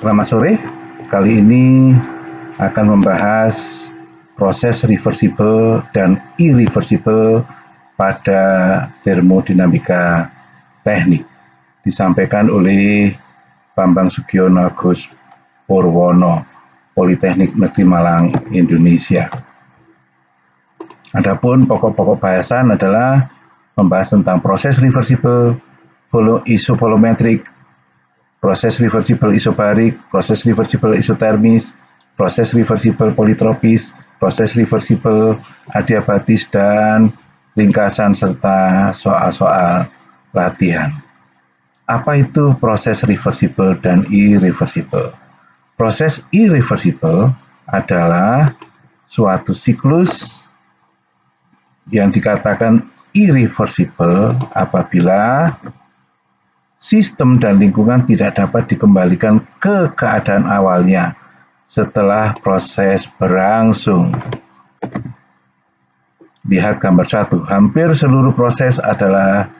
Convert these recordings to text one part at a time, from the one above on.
Selamat sore, kali ini akan membahas proses reversible dan irreversible pada termodinamika teknik. Disampaikan oleh Bambang Sugiono Agus Purwono, Politeknik Negeri Malang, Indonesia. Adapun pokok-pokok bahasan adalah membahas tentang proses reversible isovolumetrik, proses reversible isobarik, proses reversible isotermis, proses reversible politropis, proses reversible adiabatis, dan ringkasan serta soal-soal latihan. Apa itu proses reversible dan irreversible? Proses irreversible adalah suatu siklus yang dikatakan irreversible apabila sistem dan lingkungan tidak dapat dikembalikan ke keadaan awalnya setelah proses berlangsung. Lihat gambar 1. Hampir seluruh proses adalah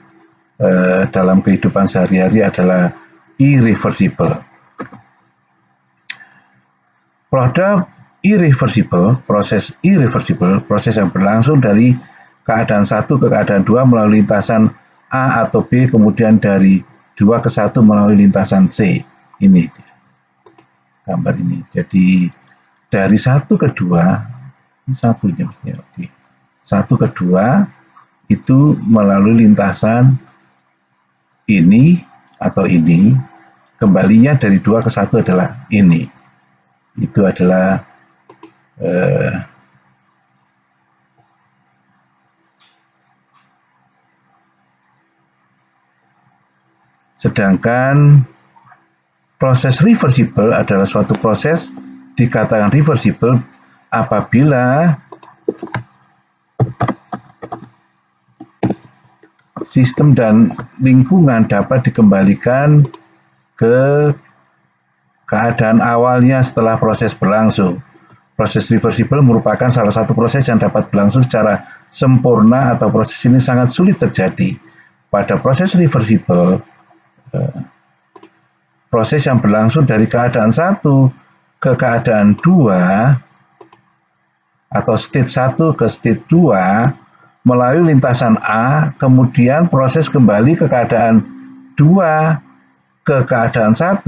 dalam kehidupan sehari-hari adalah irreversible. Proses irreversible, proses yang berlangsung dari keadaan 1 ke keadaan 2 melalui lintasan A atau B, kemudian dari 2 ke 1 melalui lintasan C. Ini gambar ini. Jadi dari 1 ke 2, ini satunya mestinya. Oke. 1 ke 2 itu melalui lintasan ini atau ini, kembalinya dari 2 ke 1 adalah ini. Itu adalah sedangkan proses reversible adalah suatu proses dikatakan reversible apabila sistem dan lingkungan dapat dikembalikan ke keadaan awalnya setelah proses berlangsung. Proses reversible merupakan salah satu proses yang dapat berlangsung secara sempurna atau proses ini sangat sulit terjadi. Pada proses reversible, proses yang berlangsung dari keadaan 1 ke keadaan 2 atau state 1 ke state 2 melalui lintasan A, kemudian proses kembali ke keadaan 2 ke keadaan 1,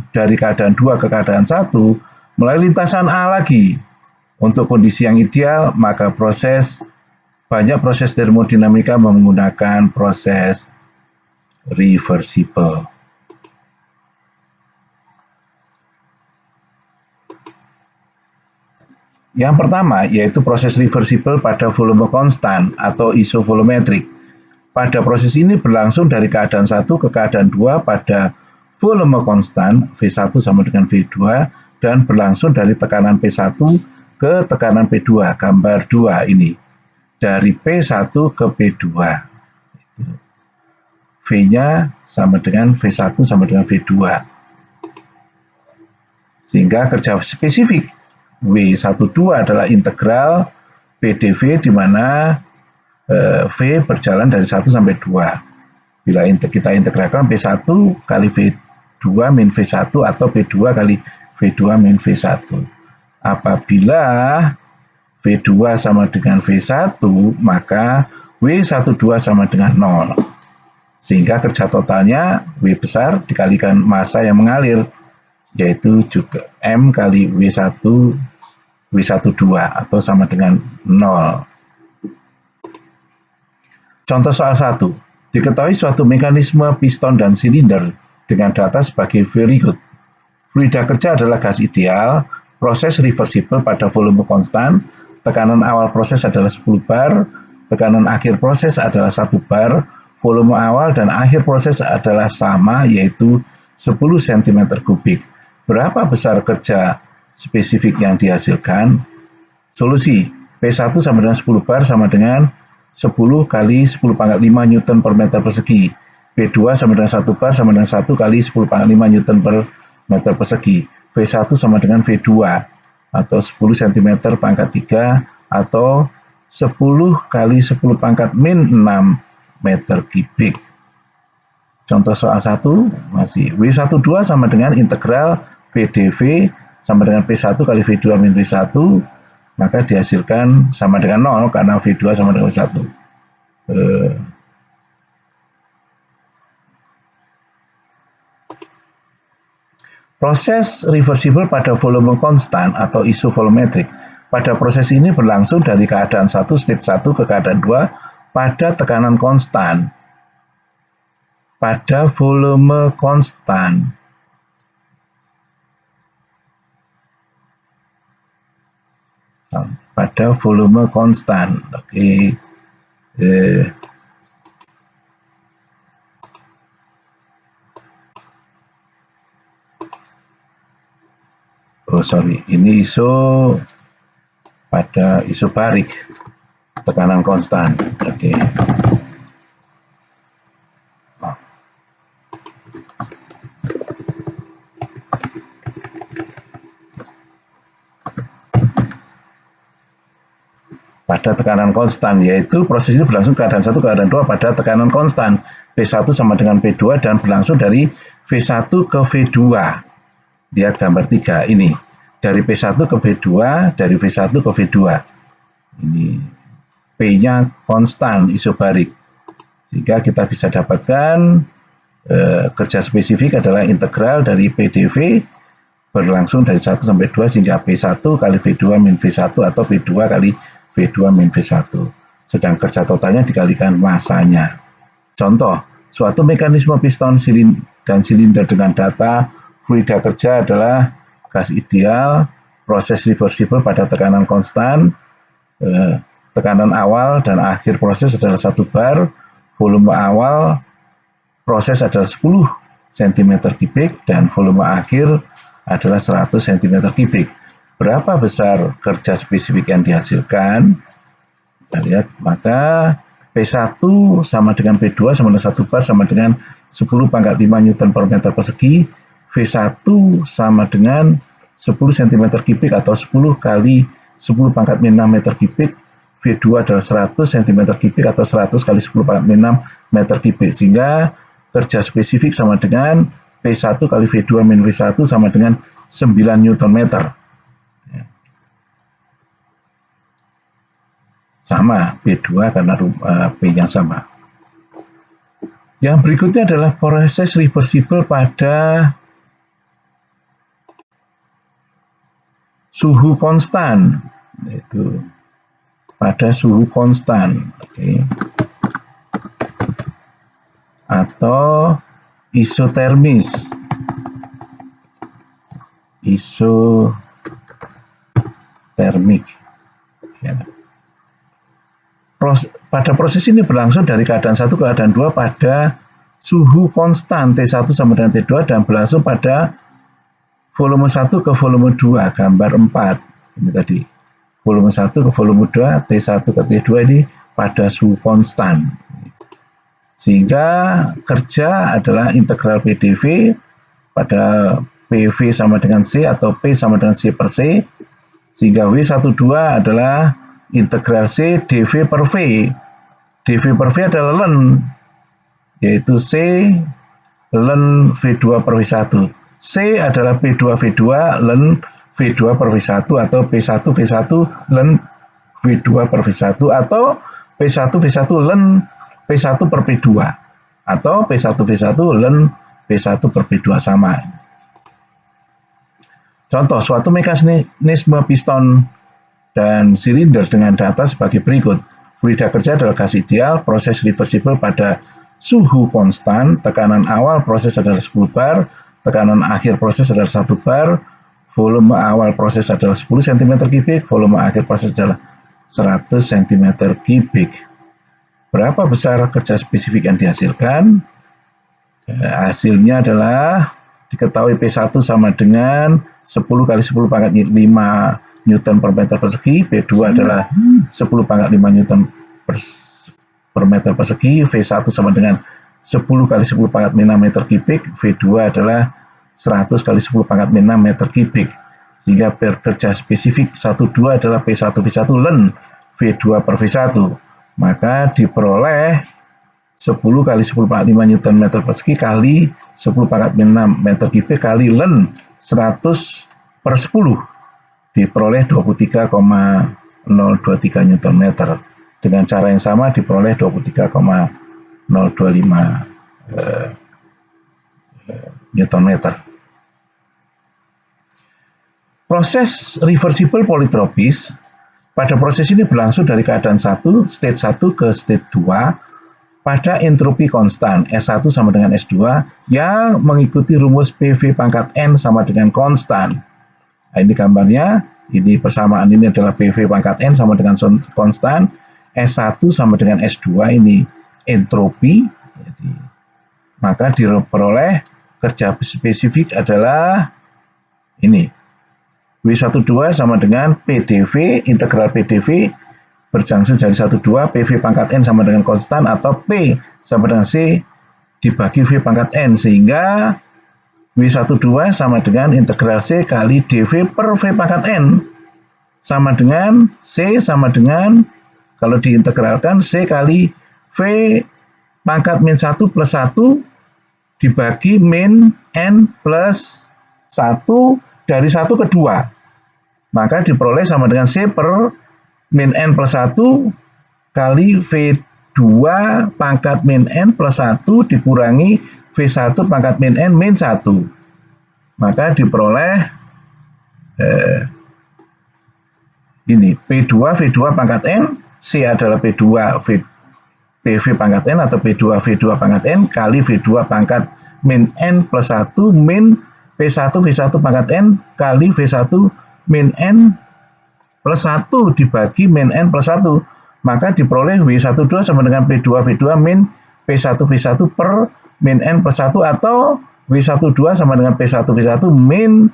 dari keadaan 2 ke keadaan 1 melalui lintasan A lagi. Untuk kondisi yang ideal, maka banyak proses termodinamika menggunakan proses reversible. Yang pertama yaitu proses reversible pada volume konstan atau isovolumetrik. Pada proses ini berlangsung dari keadaan 1 ke keadaan 2 pada volume konstan V1 sama dengan V2 dan berlangsung dari tekanan P1 ke tekanan P2, gambar 2 ini. Dari P1 ke P2. V-nya sama dengan V1 sama dengan V2. Sehingga kerja spesifik W12 adalah integral PDV di mana V berjalan dari 1 sampai 2. Bila kita integralkan P1 kali V2 min V1 atau P2 kali V2 min V1. Apabila V2 sama dengan V1, maka W12 sama dengan 0. Sehingga kerja totalnya W besar dikalikan massa yang mengalir, yaitu juga M kali W12 atau sama dengan 0. Contoh soal 1. Diketahui suatu mekanisme piston dan silinder dengan data sebagai berikut. Fluida kerja adalah gas ideal, proses reversible pada volume konstan, tekanan awal proses adalah 10 bar, tekanan akhir proses adalah 1 bar, volume awal dan akhir proses adalah sama, yaitu 10 cm3. Berapa besar kerja spesifik yang dihasilkan? Solusi, P1 sama dengan 10 bar sama dengan 10 kali 10 pangkat 5 Newton per meter persegi. P2 sama dengan 1 bar sama dengan 1 kali 10 pangkat 5 Newton per meter persegi. V1 sama dengan V2 atau 10 cm pangkat 3 atau 10 kali 10 pangkat min 6 meter kubik. Contoh soal 1 masih W12 sama dengan integral PDV sama dengan P1 kali V2 min V1, maka dihasilkan sama dengan 0 karena V2 sama dengan V1. Proses reversible pada volume konstan atau isovolumetrik. Pada proses ini berlangsung dari keadaan 1, state 1 ke keadaan 2 pada tekanan konstan. Pada volume konstan. Pada volume konstan. Oke. Ini pada isobarik tekanan konstan. Oke. Pada tekanan konstan, yaitu proses ini berlangsung keadaan 1 keadaan 2 pada tekanan konstan P1 sama dengan P2 dan berlangsung dari V1 ke V2. Lihat gambar 3 ini. Dari P1 ke V2, dari V1 ke V2. Ini P-nya konstan isobarik. Sehingga kita bisa dapatkan kerja spesifik adalah integral dari PDV berlangsung dari 1 sampai 2 sehingga P1 kali V2 min V1 atau P2 kali V2 min V1. Sedang kerja totalnya dikalikan masanya. Contoh, suatu mekanisme piston dan silinder dengan data fluida kerja adalah gas ideal, proses reversible pada tekanan konstan, tekanan awal dan akhir proses adalah 1 bar, volume awal proses adalah 10 cm3 dan volume akhir adalah 100 cm3. Berapa besar kerja spesifik yang dihasilkan? Kita lihat, maka P1 sama dengan P2 sama dengan 1 bar sama dengan 10 pangkat 5 Newton per meter persegi, V1 sama dengan 10 cm3 atau 10 kali 10 pangkat 6 meter kubik, V2 adalah 100 cm3 atau 100 kali 10 pangkat 6 meter kubik, sehingga kerja spesifik sama dengan P1 kali V2 min V1 sama dengan 9 Newton meter. Sama P2 karena P-nya sama. Yang berikutnya adalah proses reversible pada suhu konstan, yaitu pada suhu konstan, atau isotermis. Isotermik. Ya. Pada proses ini berlangsung dari keadaan 1 ke keadaan 2 pada suhu konstan T1 sama dengan T2 dan berlangsung pada volume 1 ke volume 2, gambar 4. Ini tadi. Volume 1 ke volume 2, T1 ke T2 ini pada suhu konstan. Sehingga kerja adalah integral PDV pada PV sama dengan C atau P sama dengan C per C. Sehingga W12 adalah integral C dV per V. dV per V adalah ln, yaitu C ln V2 per V1. C adalah P2V2 ln V2 per V1 atau P1V1 ln V2 per V1 atau P1V1 ln P1 per P2 atau P1V1 ln P1 per P2 sama. Contoh, suatu mekanisme piston dan silinder dengan data sebagai berikut. Fluida kerja adalah gas ideal, proses reversible pada suhu konstan, tekanan awal proses adalah 10 bar, tekanan akhir proses adalah 1 bar, volume awal proses adalah 10 cm3, volume akhir proses adalah 100 cm3. Berapa besar kerja spesifik yang dihasilkan? Hasilnya adalah diketahui P1 sama dengan 10 kali 10 pangkat 5 Newton per meter persegi, P2 adalah 10 pangkat 5 Newton per meter persegi, V1 sama dengan 10 kali 10 pangkat 6 meter kubik, V2 adalah 100 kali 10 pangkat 6 meter kubik. Sehingga kerja spesifik 1,2 adalah P1V1 ln V2 per V1. Maka diperoleh 10 kali 10⁻5 Newton meter persegi kali 10⁻6 meter kubik kali Ln 100/10 diperoleh 23,023 Newton meter. Dengan cara yang sama diperoleh 23,025 Newton meter. Proses reversible polytropis, pada proses ini berlangsung dari keadaan state 1 ke state 2 pada entropi konstan S1 sama dengan S2 yang mengikuti rumus PV pangkat N sama dengan konstan. Nah, ini gambarnya, ini persamaan ini adalah PV pangkat N sama dengan konstan, S1 sama dengan S2 ini entropi, jadi, maka diperoleh kerja spesifik adalah ini, W12 sama dengan PDV, integral PDV berjangkau dari 12 PV pangkat N sama dengan konstan atau P sama dengan C dibagi V pangkat N, sehingga W12 sama dengan integral C kali dV per V pangkat N sama dengan C sama dengan, kalau diintegralkan, C kali V pangkat min 1 plus 1 dibagi min N plus 1 dari 1 ke 2. Maka diperoleh sama dengan C per min N plus 1 kali V2 pangkat min N plus 1 dikurangi V1 pangkat min N min 1. Maka diperoleh ini P2 V2 pangkat N, C adalah P2 PV pangkat N atau P2 V2 pangkat N kali V2 pangkat min N plus 1 min P1 V1 pangkat N kali V1 min N plus 1 dibagi min N plus 1, maka diperoleh W12 sama dengan P2 V2 min P1 V1 per min N plus 1 atau W12 sama dengan P1 V1 min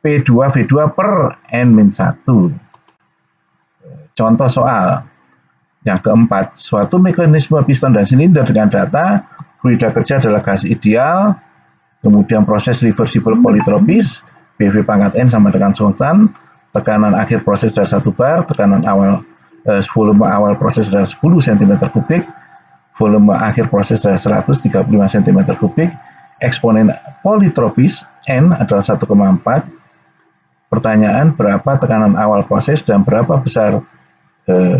P2 V2 per N min 1. Contoh soal yang keempat, suatu mekanisme piston dan silinder dengan data fluida kerja adalah gas ideal, kemudian proses reversible polytropis, PV pangkat N sama dengan konstan, tekanan akhir proses adalah 1 bar, tekanan awal volume awal proses adalah 10 cm3, volume akhir proses adalah 135 cm3, eksponen polytropis N adalah 1,4. Pertanyaan, berapa tekanan awal proses dan berapa besar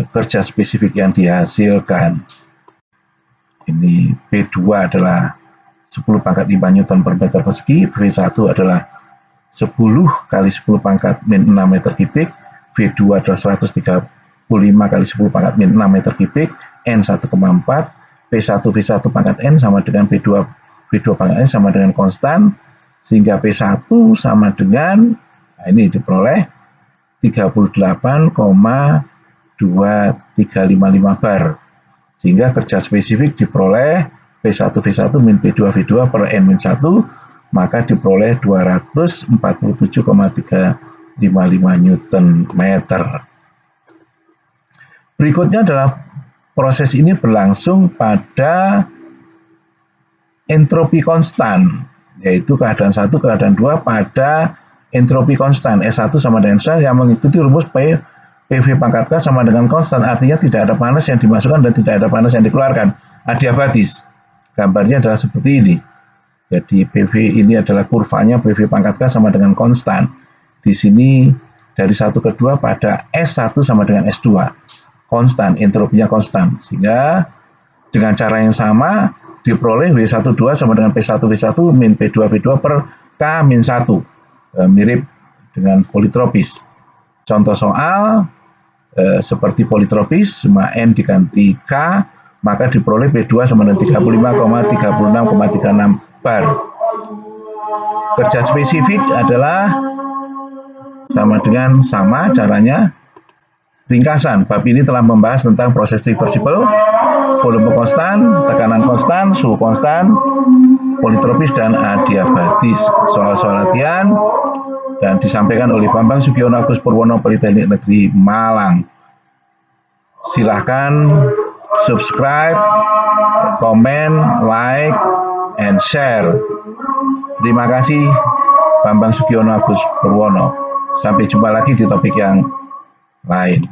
kerja spesifik yang dihasilkan. Ini P2 adalah 10 pangkat 5 Newton per meter persegi, V1 adalah 10 kali 10 pangkat min 6 meter kubik, V2 adalah 135 kali 10 pangkat min 6 meter kubik, N 1,4, P1 V1 pangkat N sama dengan V2 pangkat N sama dengan konstan, sehingga P1 sama dengan, nah ini diperoleh 38,2355 bar, sehingga kerja spesifik diperoleh P1 V1 min P2 V2 per N min 1, maka diperoleh 247,355 Newton meter. Berikutnya adalah proses ini berlangsung pada entropi konstan, yaitu keadaan 1, keadaan 2 pada entropi konstan S1 sama dengan S1 yang mengikuti rumus PV pangkat K sama dengan konstan, artinya tidak ada panas yang dimasukkan dan tidak ada panas yang dikeluarkan, adiabatis. Gambarnya adalah seperti ini. Jadi PV ini adalah kurvanya PV pangkat K sama dengan konstan. Di sini dari 1 ke 2 pada S1 sama dengan S2. Konstan, entropinya konstan. Sehingga dengan cara yang sama diperoleh W12 sama dengan P1 V1 min P2 V2 per K min 1. Mirip dengan polytropis. Contoh soal seperti polytropis, semua N diganti K, maka diperoleh P2 sama dengan 35,36,36 bar. Kerja spesifik adalah sama caranya. Ringkasan, bab ini telah membahas tentang proses reversible, volume konstan, tekanan konstan, suhu konstan, polytropis, dan adiabatis. Soal-soal latihan dan disampaikan oleh Bambang Sugiono Agus Purwono, Politeknik Negeri Malang. Silahkan subscribe, komen, like, and share. Terima kasih, Bambang Sugiono Agus Purwono. Sampai jumpa lagi di topik yang lain.